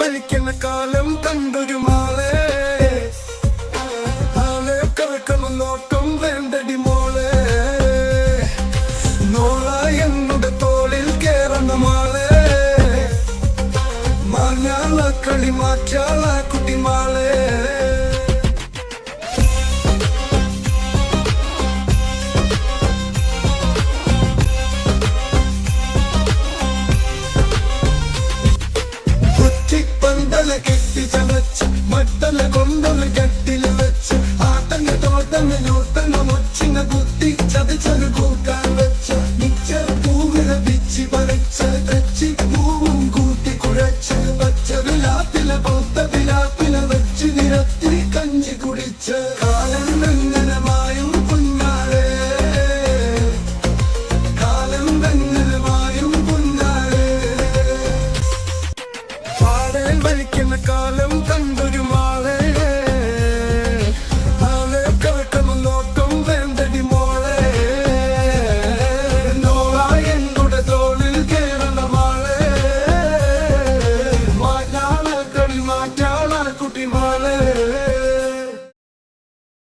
മരിക്കുന്ന കാലം കണ്ടൊരു മാളെ ആളെ കറക്കണം നോക്കം വേണ്ടടി മോളെ നോള എന്നുടെ തോളിൽ കേറണ മാളെ മാഞ്ഞാള കളി മാറ്റാള കുട്ടി മാളെ കെട്ടി ചതച്ച് മട്ടല കൊണ്ടൊന്ന് കെട്ടില് വെച്ച് ആട്ടങ്ങ തോട്ടങ്ങ ഞോട്ടങ്ങ മൊച്ചിങ്ങ കുത്തി ചതച്ചത് കൂട്ടാൻ വെച്ച് മിച്ചർ പൂവില പിച്ചി പറിച്ച് തെച്ചി പൂവും കൂട്ടി കുഴച്ച് പച്ചത് ലാപ്പില പൊത്ത പിലാപ്പില വെച്ച് നിരത്തി കഞ്ഞി കുടിച്ച് കാലം വെങ്ങനമായും കുഞ്ഞാളെ കാലം വെങ്ങനമായും കുഞ്ഞാളെ മരിക്കുന്ന കാലം കണ്ടൊരു മാ